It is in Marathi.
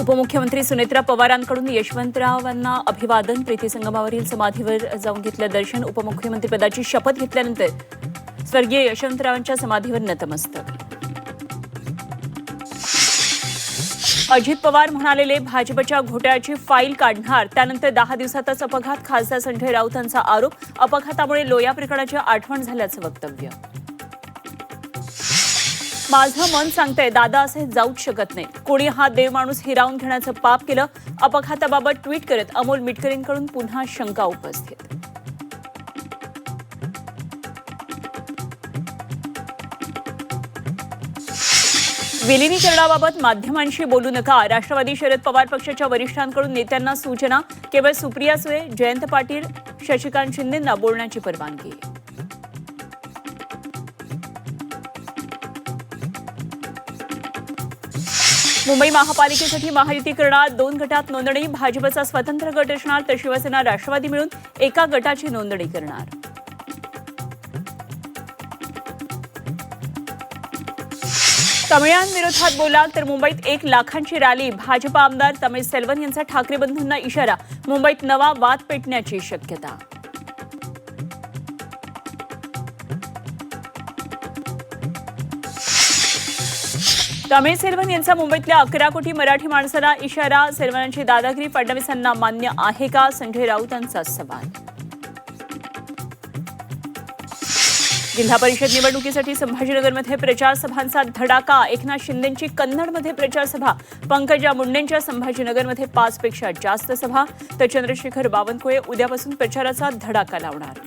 उपमुख्यमंत्री सुनेत्रा पवारांकडून यशवंतरावांना अभिवादन. प्रीती संगमावरील समाधीवर जाऊन घेतलं दर्शन. उपमुख्यमंत्री पदाची शपथ घेतल्यानंतर स्वर्गीय यशवंतरावांच्या समाधीवर नतमस्तक. अजित पवार म्हणालेले भाजपच्या घोटाळ्याची फाईल काढणार. त्यानंतर 10 दिवसातच अपघात. खासदार संजय राऊतांचा आरोप. अपघातामुळे लोया प्रकरणाची आठवण झाल्याचं वक्तव्य. माझं मन सांगतंय दादा असे जाऊच शकत नाही. कोणी हा देव माणूस हिरावून घेण्याचं पाप केलं. अपघाताबाबत ट्विट करत अमोल मिटकरींकडून पुन्हा शंका उपस्थित. विलिनीकरणाबाबत माध्यमांशी बोलू नका. राष्ट्रवादी शरद पवार पक्षाच्या वरिष्ठांकडून नेत्यांना सूचना. केवळ सुप्रिया सुळे, जयंत पाटील, शशिकांत शिंदेंना बोलण्याची परवानगी. मुंबई महापालिकेसाठी महायुतीकरणात 2 गटात नोंदणी. भाजपचा स्वतंत्र गट असणार तर शिवसेना राष्ट्रवादी मिळून एका गटाची नोंदणी करणार. तमिळांविरोधात बोलाल तर मुंबईत 1 लाखांची रॅली. भाजप आमदार तमिळसेल्वन यांचा ठाकरे बंधूंना इशारा. मुंबईत नवा वाद पेटण्याची शक्यता. तमिळसेल्वन यांचा मुंबईतल्या 11 कोटी मराठी माणसाला इशारा. सेल्वनांची दादागिरी फडणवीसांना मान्य आहे का? संजय राऊतांचा सवाल. जिल्हा परिषद निवडणुकीसाठी संभाजीनगरमध्ये प्रचार सभांचा धडाका. एकनाथ शिंदेंची कन्नडमध्ये प्रचार सभा. पंकजा मुंडेंच्या संभाजीनगरमध्ये 5 पेक्षा जास्त सभा. तर चंद्रशेखर बावनकुळे उद्यापासून प्रचाराचा धडाका लावणार.